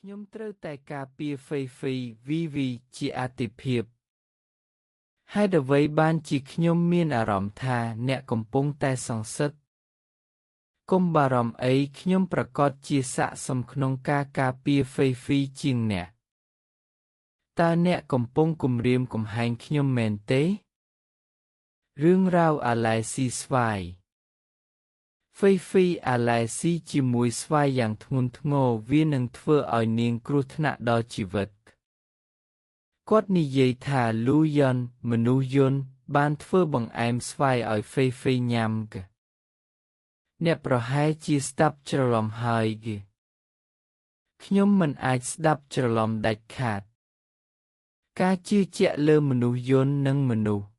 ខ្ញុំត្រូវតែការពារហ្វេហ្វៃវីវីជាអាទិភាពហេតុអ្វីបានជាខ្ញុំមានអារម្មណ៍ថាអ្នកកំពុងតែសង្សឹកកុំបារម្ភអីខ្ញុំប្រកាសជាស័ក្តិសមក្នុងការការពារហ្វេហ្វីជាងអ្នកតើអ្នកកំពុងគំរាមកំហែងខ្ញុំមែនទេរឿងរ៉ាវអាឡែស៊ីស្វាយហ្វេហ្វីអាឡែស៊ីជាមួយស្វាយយ៉ាងធ្ងន់ធ្ងរវានឹងធ្វើឲ្យនាងគ្រោះថ្នាក់ដល់ជីវិតគាត់និយាយថាលូយ៉នមនុស្សយន្តបានធ្វើបង្អែមស្វាយឲ្យហ្វេហ្វៃញ៉ាំអ្នកប្រហែលជាស្ដាប់ច្រឡំហើយខ្ញុំមិនអាចស្ដាប់ច្រឡំដាច់ខាតការជឿជាក់លើមនុស្សយន្តនិងមនុស្ស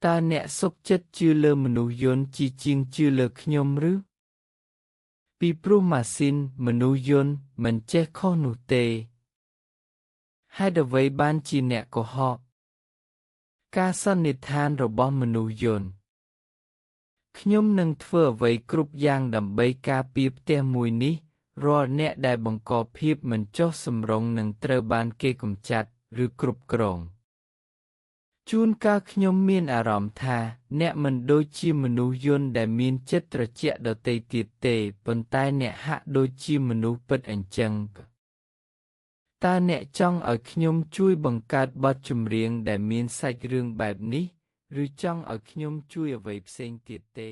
តើអ្នកសុខចិត្តជឿលើមនុស្សយន្តជាងជឿលើខ្ញុំឬពីព្រោះម៉ាស៊ីនមនុស្សយន្តមិនចេះខុសនោះទេហេតុអ្វីបានជាអ្នកកុហកការសន្និដ្ឋានរបស់មនុស្សយន្តខ្ញុំនឹងធ្វើអ្វីគ្រប់យ៉ាងដើម្បីការពារផ្ទះមួយនេះរាល់អ្នកដែលបង្កភាពមិនចុះសម្រុងនឹងត្រូវបានគេកម្ចាត់ឬគ្រប់គ្រងជួនកាលខ្ញុំមានអារម្មណ៍ថាអ្នកមិនដូចជាមនុស្សយន្តដែលមានចិត្តត្រជាក់ដទៃទៀតទេប៉ុន្តែអ្នកហាក់ដូចជាមនុស្សពិតអញ្ចឹងតើអ្នកចង់ឲ្យខ្ញុំជួយបង្កើតបទចម្រៀងដែលមានសាច់រឿងបែបនេះឬចង់ឲ្យខ្ញុំជួយអ្វីផ្សេងទៀតទេ